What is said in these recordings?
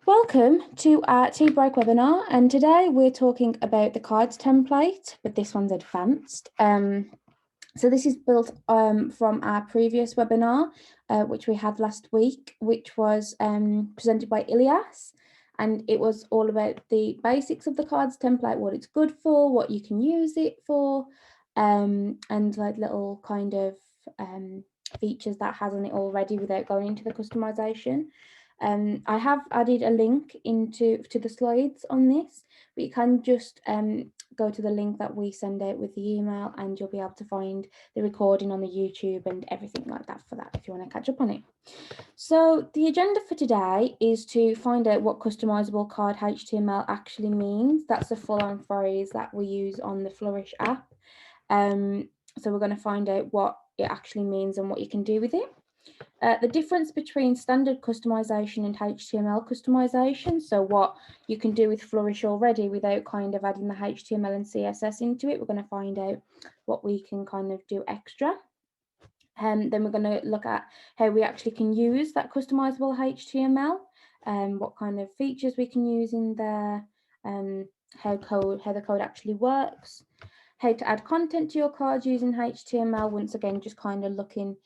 Welcome to our tea break webinar, and today we're talking about the cards template, but this one's advanced. So this is built from our previous webinar, which we had last week, which was presented by Ilias, and it was all about the basics of the cards template, what it's good for, what you can use it for, and like little kind of features that has on it already without going into the customization. I have added a link to the slides on this, but you can just go to the link that we send out with the email, and you'll be able to find the recording on the YouTube and everything like that for that if you want to catch up on it. So the agenda for today is to find out what customizable card HTML actually means. That's a full-on phrase that we use on the Flourish app. So we're going to find out what it actually means and what you can do with it. The difference between standard customization and HTML customization, so what you can do with Flourish already without kind of adding the HTML and CSS into it. We're going to find out what we can kind of do extra. Then we're going to look at how we actually can use that customizable HTML, what kind of features we can use in there, how the code actually works, how to add content to your cards using HTML. Once again, just kind of looking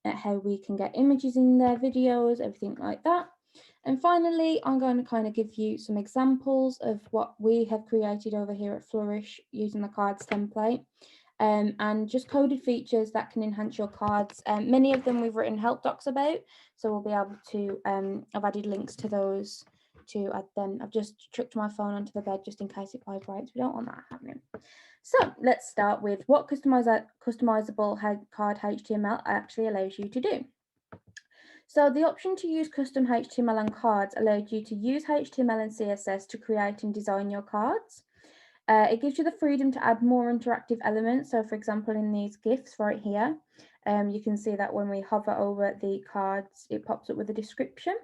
at how we can get images in their videos, everything like that. And finally, I'm going to kind of give you some examples of what we have created over here at Flourish using the cards template. And just coded features that can enhance your cards. Many of them we've written help docs about, so we'll be able to, I've added links to those to add them. I've just chucked my phone onto the bed just in case it vibrates. We don't want that happening. So let's start with what customizable card HTML actually allows you to do. So the option to use custom HTML and cards allows you to use HTML and CSS to create and design your cards. It gives you the freedom to add more interactive elements. So for example, in these GIFs right here, you can see that when we hover over the cards, it pops up with a description.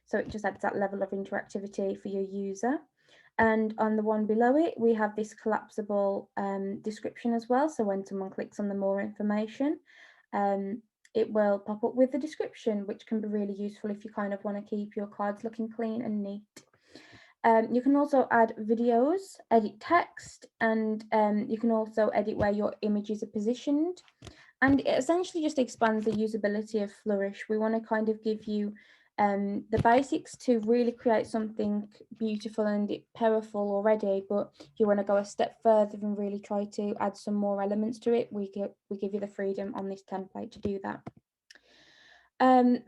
So it just adds that level of interactivity for your user. And on the one below it, we have this collapsible description as well. So when someone clicks on the more information, it will pop up with the description, which can be really useful if you kind of want to keep your cards looking clean and neat. You can also add videos, edit text, and you can also edit where your images are positioned. And it essentially just expands the usability of Flourish. We want to kind of give you the basics to really create something beautiful and powerful already, but if you want to go a step further and really try to add some more elements to it, we give you the freedom on this template to do that.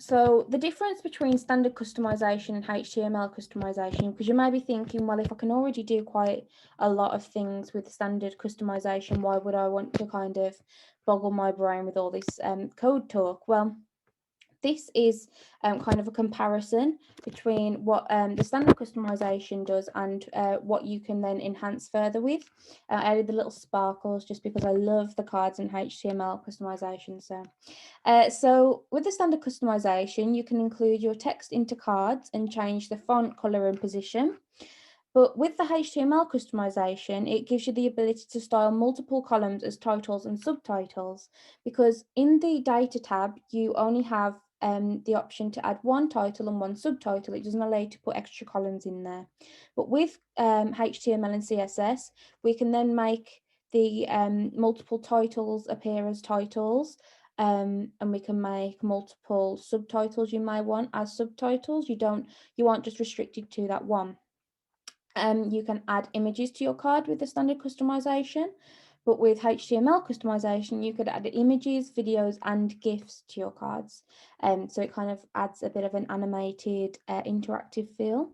So the difference between standard customization and HTML customization, because you may be thinking, well, if I can already do quite a lot of things with standard customization, why would I want to kind of boggle my brain with all this code talk? Well, this is kind of a comparison between what the standard customization does and what you can then enhance further with. I added the little sparkles just because I love the cards and HTML customization. So with the standard customization, you can include your text into cards and change the font, color, and position. But with the HTML customization, it gives you the ability to style multiple columns as titles and subtitles, because in the data tab, you only have the option to add one title and one subtitle. It doesn't allow you to put extra columns in there. But with HTML and CSS, we can then make the multiple titles appear as titles, and we can make multiple subtitles you may want as subtitles. You aren't just restricted to that one. You can add images to your card with the standard customization, but with HTML customization, you could add images, videos, and GIFs to your cards. So it kind of adds a bit of an animated, interactive feel.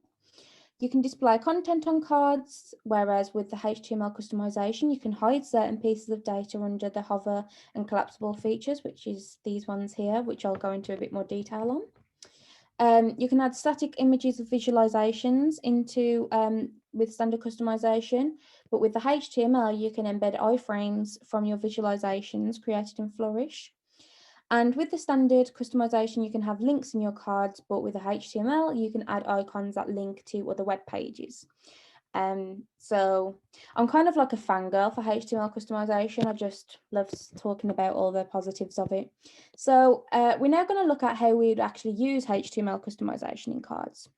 You can display content on cards, whereas with the HTML customization, you can hide certain pieces of data under the hover and collapsible features, which is these ones here, which I'll go into a bit more detail on. You can add static images of visualizations into with standard customization, but with the HTML, you can embed iframes from your visualizations created in Flourish. And with the standard customization, you can have links in your cards, but with the HTML, you can add icons that link to other web pages. So I'm kind of like a fangirl for HTML customization. I just love talking about all the positives of it. So we're now going to look at how we would actually use HTML customization in cards.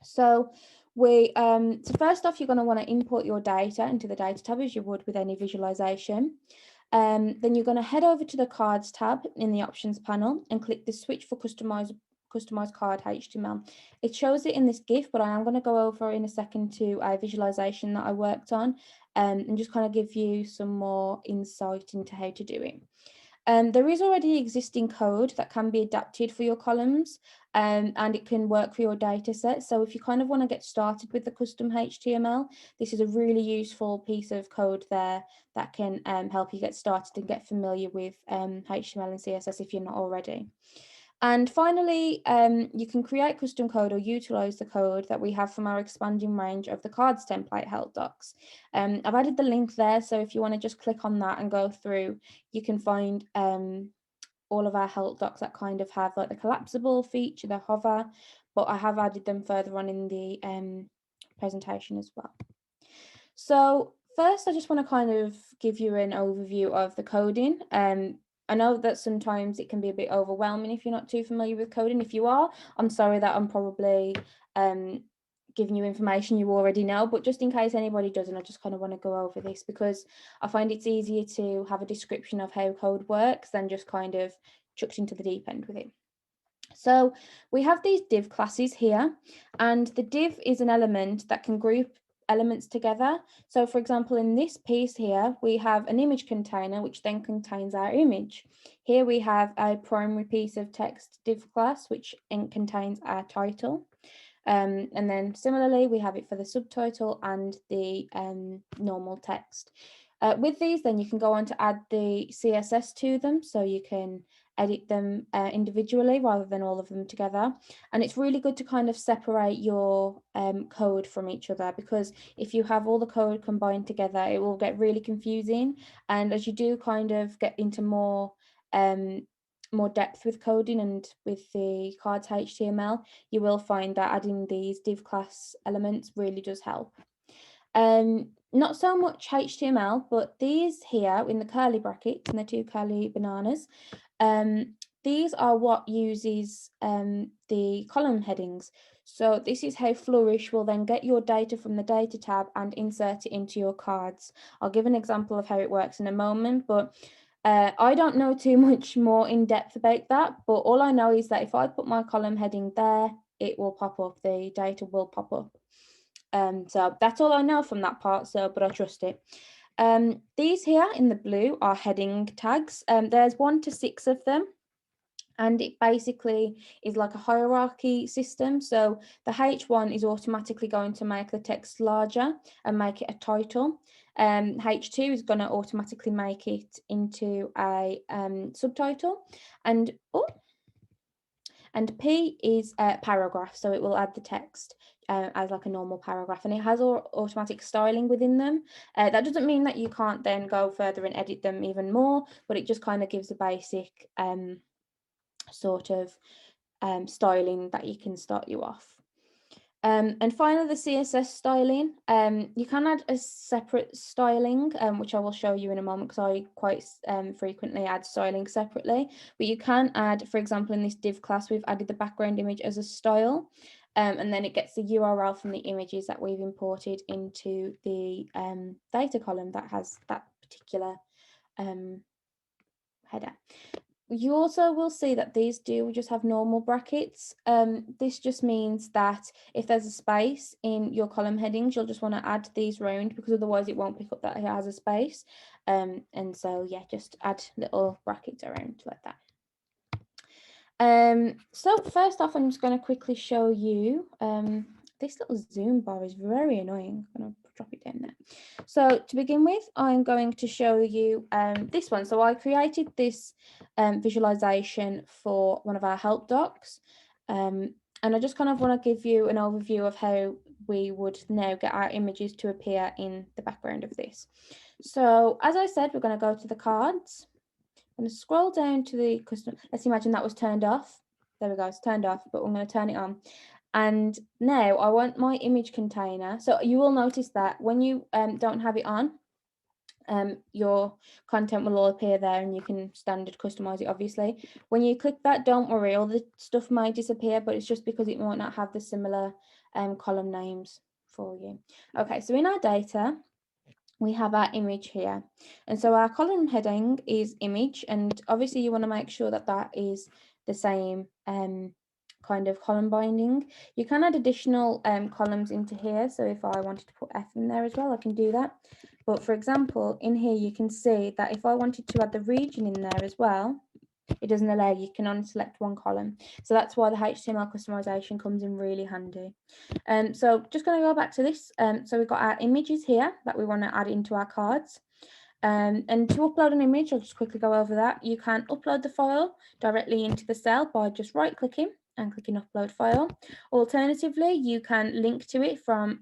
So first off, you're going to want to import your data into the data tab as you would with any visualization. Then you're going to head over to the cards tab in the options panel and click the switch for Customise Card HTML. It shows it in this GIF, but I am going to go over in a second to a visualization that I worked on and just kind of give you some more insight into how to do it. There is already existing code that can be adapted for your columns and it can work for your data set. So if you kind of want to get started with the custom HTML, this is a really useful piece of code there that can help you get started and get familiar with HTML and CSS if you're not already. And finally, you can create custom code or utilize the code that we have from our expanding range of the cards template help docs. I've added the link there, so if you want to just click on that and go through, you can find all of our help docs that kind of have like the collapsible feature, the hover, but I have added them further on in the presentation as well. So first, I just want to kind of give you an overview of the coding. I know that sometimes it can be a bit overwhelming if you're not too familiar with coding. If you are, I'm sorry that I'm probably giving you information you already know, but just in case anybody doesn't, I just kind of want to go over this because I find it's easier to have a description of how code works than just kind of chucked into the deep end with it. So we have these div classes here, and the div is an element that can group elements together. So for example, in this piece here, we have an image container, which then contains our image. Here we have a primary piece of text div class, which contains our title. And then similarly, we have it for the subtitle and the normal text. With these, then you can go on to add the CSS to them, so you can edit them individually rather than all of them together. And it's really good to kind of separate your code from each other, because if you have all the code combined together, it will get really confusing. And as you do kind of get into more depth with coding and with the cards HTML, you will find that adding these div class elements really does help. Not so much HTML, but these here in the curly brackets and the two curly bananas, these are what uses the column headings. So this is how Flourish will then get your data from the data tab and insert it into your cards. I'll give an example of how it works in a moment, but I don't know too much more in depth about that, but all I know is that if I put my column heading there, it will pop up, the data will pop up. So that's all I know from that part, but I trust it. These here in the blue are heading tags. There's 1 to 6 of them, and it basically is like a hierarchy system. So the H1 is automatically going to make the text larger and make it a title. H2 is going to automatically make it into a subtitle, and P is a paragraph, so it will add the text as like a normal paragraph, and it has automatic styling within them. That doesn't mean that you can't then go further and edit them even more, but it just kind of gives a basic sort of styling that you can start you off. And finally, the CSS styling. You can add a separate styling, which I will show you in a moment because I quite frequently add styling separately. But you can add, for example, in this div class, we've added the background image as a style. And then it gets the URL from the images that we've imported into the data column that has that particular header. You also will see that these do just have normal brackets. This just means that if there's a space in your column headings, you'll just want to add these round, because otherwise it won't pick up that it has a space. And so yeah, just add little brackets around like that. So first off, I'm just going to quickly show you, this little zoom bar is very annoying. I'm going to drop it down there. So to begin with, I'm going to show you this one. So I created this visualization for one of our help docs. And I just kind of want to give you an overview of how we would now get our images to appear in the background of this. So as I said, we're going to go to the cards. I'm going to scroll down to the custom. Let's imagine that was turned off. There we go, it's turned off, but I'm going to turn it on. And now I want my image container. So you will notice that when you don't have it on, your content will all appear there and you can standard customize it, obviously. When you click that, don't worry, all the stuff might disappear, but it's just because it might not have the similar column names for you. Okay, so in our data, we have our image here. And so our column heading is image, and obviously you want to make sure that that is the same kind of column binding. You can add additional columns into here. So if I wanted to put F in there as well, I can do that. But for example, in here, you can see that if I wanted to add the region in there as well, it doesn't allow you. You can only select one column. So that's why the HTML customization comes in really handy. So just going to go back to this. So we've got our images here that we want to add into our cards. And to upload an image, I'll just quickly go over that. You can upload the file directly into the cell by just right clicking and clicking upload file. Alternatively, you can link to it from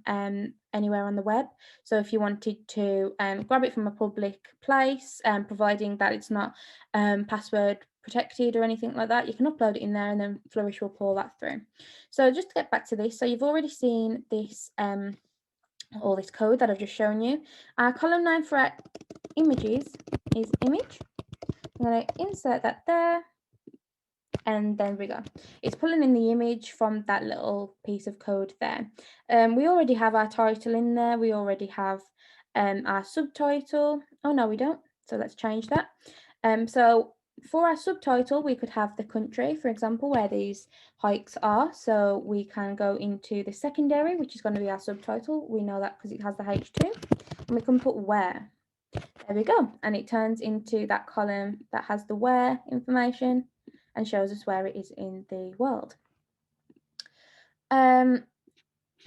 anywhere on the web. So if you wanted to grab it from a public place, providing that it's not password protected or anything like that, you can upload it in there and then Flourish will pull that through. So just to get back to this, so you've already seen this all this code that I've just shown you. Our column name for our images is image. I'm going to insert that there, and then we go. It's pulling in the image from that little piece of code there. We already have our title in there. We already have our subtitle. Oh no, we don't. So let's change that. So for our subtitle, we could have the country, for example, where these hikes are. So we can go into the secondary, which is going to be our subtitle. We know that because it has the H2. And we can put where. There we go. And it turns into that column that has the where information and shows us where it is in the world.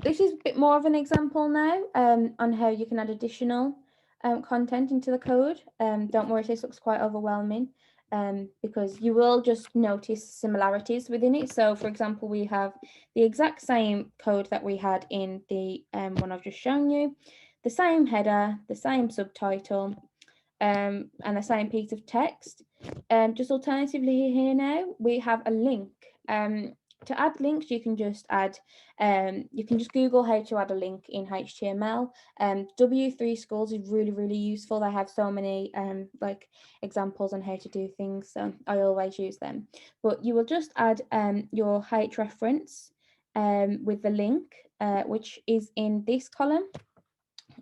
This is a bit more of an example now on how you can add additional content into the code. Don't worry if this looks quite overwhelming because you will just notice similarities within it. So for example, we have the exact same code that we had in the one I've just shown you, the same header, the same subtitle, and the same piece of text. Just alternatively here now, we have a link. To add links, you can just add, you can just Google how to add a link in HTML. W3 Schools is really, really useful. They have so many like examples on how to do things, so I always use them. But you will just add your H reference with the link, which is in this column.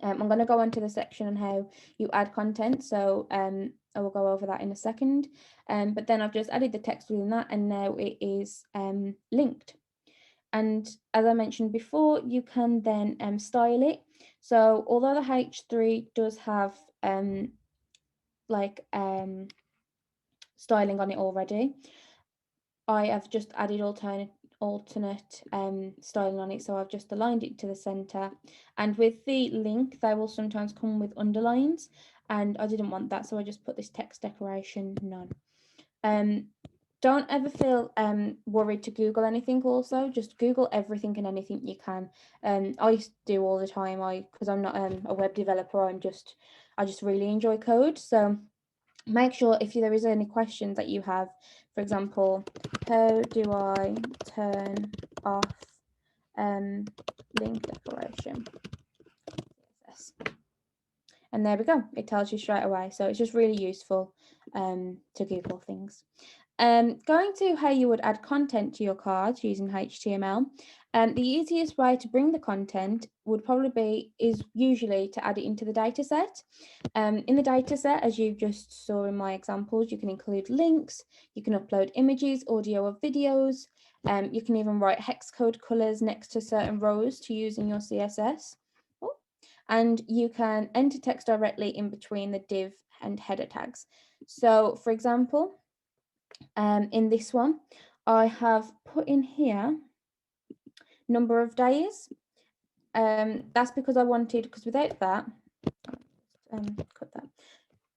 I'm going to go on to the section on how you add content, so I will go over that in a second. But then I've just added the text within that, and now it is linked. And as I mentioned before, you can then style it. So although the H3 does have styling on it already, I have just added alternate styling on it, so I've just aligned it to the center. And with the link, they will sometimes come with underlines, and I didn't want that, so I just put this text decoration none. Don't ever feel worried to Google anything. Also, just Google everything and anything you can. I do all the time. Because I'm not a web developer, I just really enjoy code. So make sure if there is any questions that you have, for example, how do I turn off link decoration? Yes. And there we go. It tells you straight away. So it's just really useful to Google things. Going to how you would add content to your cards using HTML. The easiest way to bring the content would probably is usually to add it into the data set. In the data set, as you just saw in my examples, you can include links, you can upload images, audio or videos, you can even write hex code colors next to certain rows to use in your CSS. And you can enter text directly in between the div and header tags. So for example, in this one, I have put in here number of days. That's because I wanted, because without that, cut that,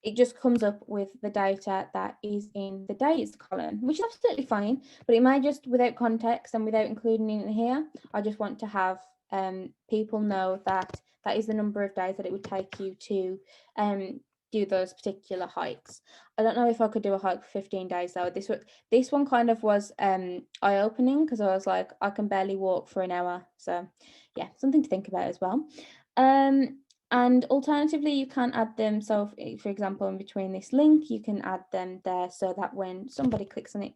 it just comes up with the data that is in the days column, which is absolutely fine, but it may just, without context and without including it in here, I just want to have people know that that is the number of days that it would take you to do those particular hikes. I don't know if I could do a hike for 15 days though. This one kind of was eye-opening because I was like, I can barely walk for an hour. So yeah, something to think about as well. And alternatively, you can add them. So for example, in between this link, you can add them there so that when somebody clicks on it,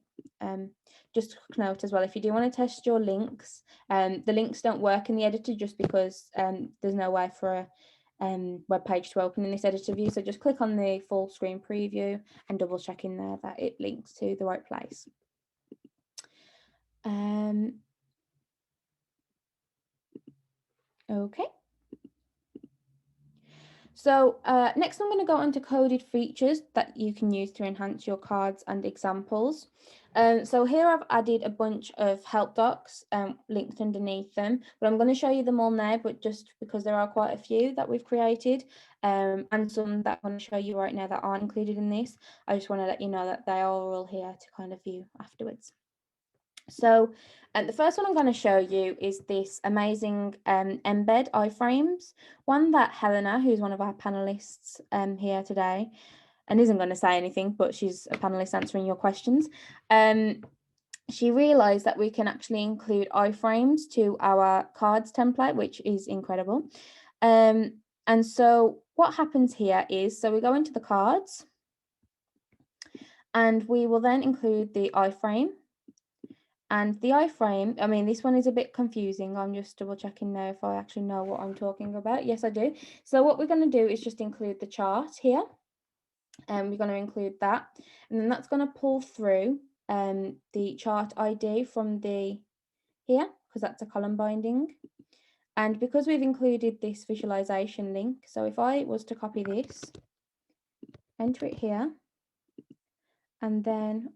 just a quick note as well, if you do want to test your links, the links don't work in the editor just because there's no way for a web page to open in this editor view. So just click on the full screen preview and double check in there that it links to the right place. Okay. So next I'm going to go on to coded features that you can use to enhance your cards and examples. So here I've added a bunch of help docs linked underneath them, but I'm going to show you them all now, but just because there are quite a few that we've created and some that I'm going to show you right now that aren't included in this, I just want to let you know that they are all here to kind of view afterwards. So the first one I'm going to show you is this amazing embed iframes, one that Helena, who's one of our panelists here today, and isn't going to say anything, but she's a panelist answering your questions. She realized that we can actually include iframes to our cards template, which is incredible. And so what happens here is, so we go into the cards and we will then include the iframe. And the iframe, I mean, this one is a bit confusing. I'm just double checking now if I actually know what I'm talking about. Yes, I do. So what we're going to do is just include the chart here. And we're going to include that. And then that's going to pull through the chart ID from the here, because that's a column binding. And because we've included this visualization link, so if I was to copy this, enter it here, and then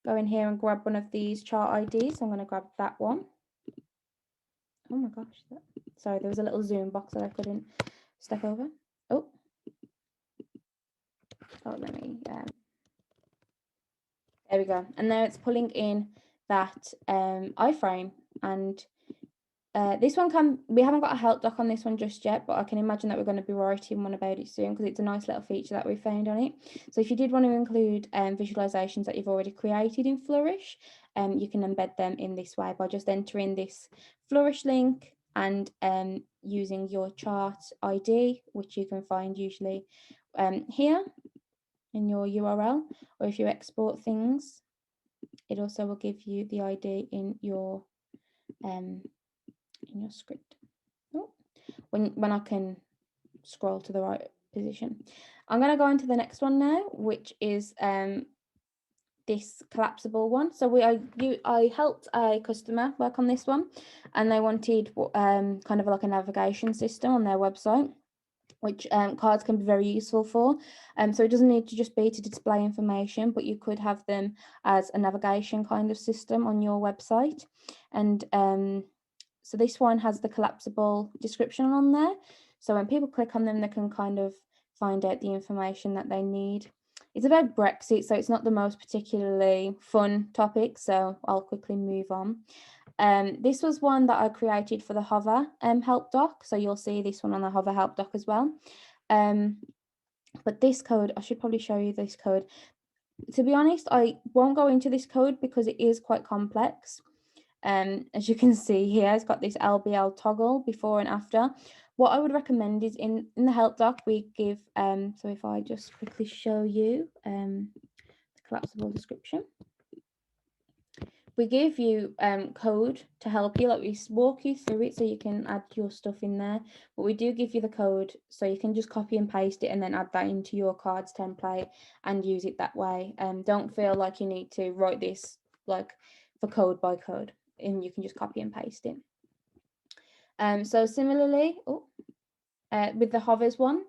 go in here and grab one of these chart IDs. I'm going to grab that one. Oh my gosh, sorry, there was a little zoom box that I couldn't step over. Oh, let me, there we go. And now it's pulling in that iframe. And this one we haven't got a help doc on this one just yet, but I can imagine that we're going to be writing one about it soon because it's a nice little feature that we found on it. So if you did want to include visualizations that you've already created in Flourish, you can embed them in this way by just entering this Flourish link and using your chart ID, which you can find usually here in your URL, or if you export things, it also will give you the ID in your script. Oh, when I can scroll to the right position. I'm going to go into the next one now, which is this collapsible one. So I helped a customer work on this one, and they wanted kind of like a navigation system on their website, which cards can be very useful for. So it doesn't need to just be to display information, but you could have them as a navigation kind of system on your website. And so this one has the collapsible description on there. So when people click on them, they can kind of find out the information that they need. It's about Brexit, so it's not the most particularly fun topic, so I'll quickly move on. This was one that I created for the Hover help doc, so you'll see this one on the Hover help doc as well. But this code, I should probably show you this code. To be honest, I won't go into this code because it is quite complex. As you can see here, it's got this LBL toggle before and after. What I would recommend is in the help doc, we give, so if I just quickly show you the collapsible description. We give you code to help you, like we walk you through it so you can add your stuff in there, but we do give you the code so you can just copy and paste it and then add that into your cards template and use it that way. Don't feel like you need to write this like for code by code, and you can just copy and paste it. So similarly, with the hovers one,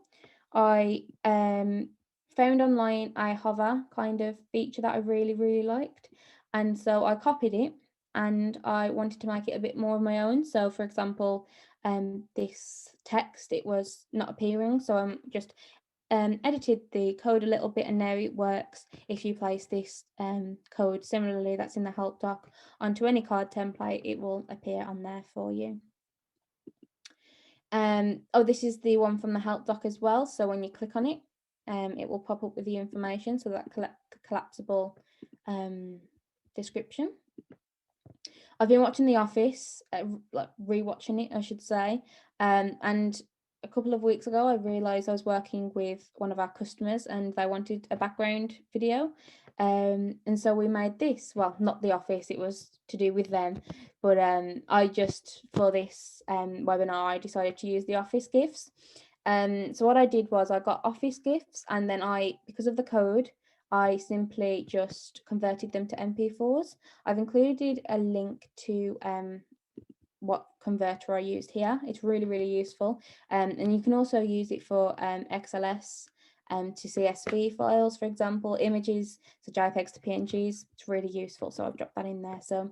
I found online a hover kind of feature that I really liked, and so I copied it and I wanted to make it a bit more of my own. So for example, this text, it was not appearing, so I'm just edited the code a little bit, and now it works if you place this code similarly that's in the help doc onto any card template. It will appear on there for you. This is the one from the help doc as well, so when you click on it, it will pop up with the information, so that collapsible description. I've been watching The Office, like rewatching it, I should say, and a couple of weeks ago I realized I was working with one of our customers and they wanted a background video, And so we made this, well, not the office, it was to do with them, but I just, for this webinar, I decided to use the office GIFs. So what I did was I got office GIFs, and then because of the code, I simply just converted them to MP4s. I've included a link to what converter I used here. It's really, really useful. And you can also use it for XLS to CSV files, for example, images, so JPEGs to PNGs. It's really useful, so I've dropped that in there. So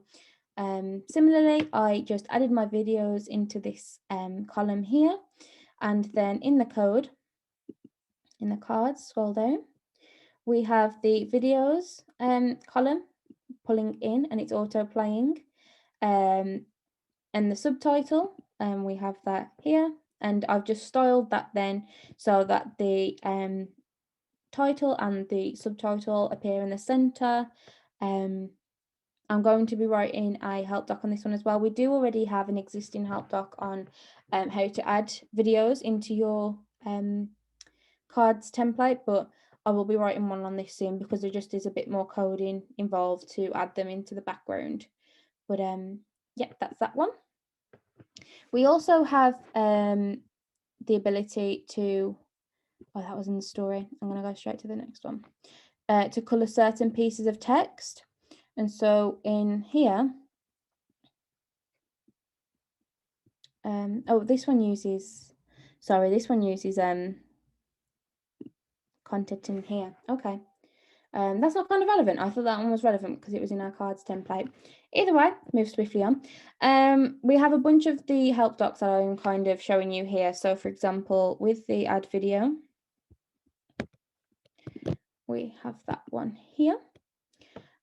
similarly, I just added my videos into this column here, and then in the code, in the cards, scroll down, we have the videos column pulling in, and it's auto playing. And the subtitle, and we have that here, and I've just styled that then so that the title and the subtitle appear in the center. I'm going to be writing a help doc on this one as well. We do already have an existing help doc on how to add videos into your cards template, but I will be writing one on this soon because there just is a bit more coding involved to add them into the background. But yeah, that's that one. We also have the ability to, oh, that was in the story. I'm going to go straight to the next one. To colour certain pieces of text. And so in here, oh, this one uses, sorry, this one uses content in here. Okay. That's not kind of relevant. I thought that one was relevant because it was in our cards template. Either way, move swiftly on. We have a bunch of the help docs that I'm kind of showing you here. So for example, with the add video, we have that one here.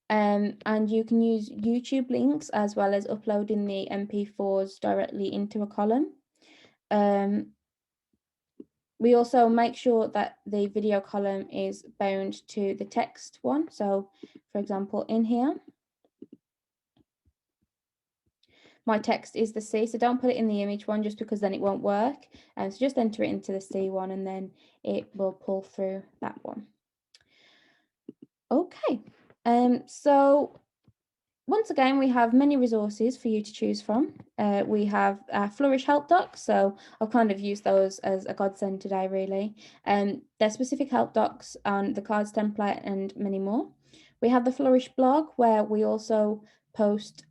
And you can use YouTube links as well as uploading the MP4s directly into a column. We also make sure that the video column is bound to the text one. So for example, in here, my text is the C, so don't put it in the image one just because then it won't work. So just enter it into the C one and then it will pull through that one. Okay, so once again, we have many resources for you to choose from. We have Flourish help docs, so I've kind of used those as a godsend today, really. They're specific help docs on the cards template and many more. We have the Flourish blog, where we also post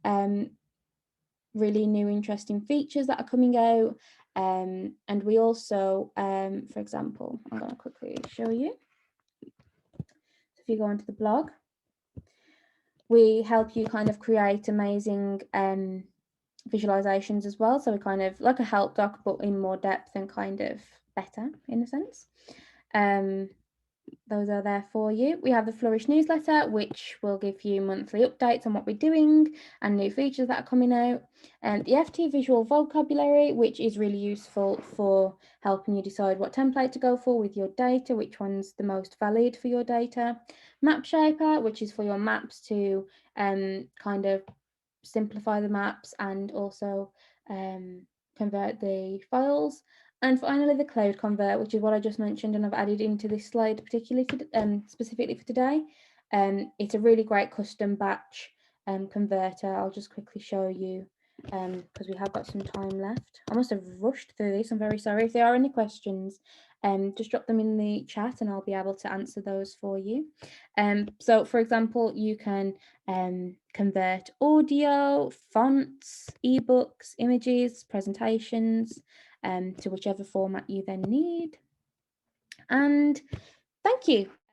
really new, interesting features that are coming out. And we also, for example, I'm going to quickly show you. So if you go onto the blog, we help you kind of create amazing visualizations as well. So we kind of like a help doc, but in more depth and kind of better in a sense. Those are there for you. We have the Flourish newsletter, which will give you monthly updates on what we're doing and new features that are coming out. And the FT visual vocabulary, which is really useful for helping you decide what template to go for with your data, which one's the most valid for your data. Map Shaper, which is for your maps to kind of simplify the maps and also convert the files. And finally, the cloud convert, which is what I just mentioned, and I've added into this slide particularly for, specifically for today. It's a really great custom batch converter. I'll just quickly show you because we have got some time left. I must have rushed through this. I'm very sorry. If there are any questions, just drop them in the chat and I'll be able to answer those for you. So for example, you can convert audio, fonts, ebooks, images, presentations, to whichever format you then need. And thank you.